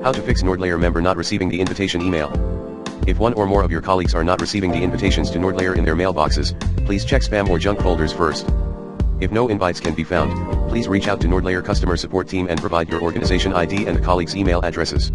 How to fix NordLayer member not receiving the invitation email. If one or more of your colleagues are not receiving the invitations to NordLayer in their mailboxes, please check spam or junk folders first. If no invites can be found, please reach out to NordLayer customer support team and provide your organization ID and colleagues' email addresses.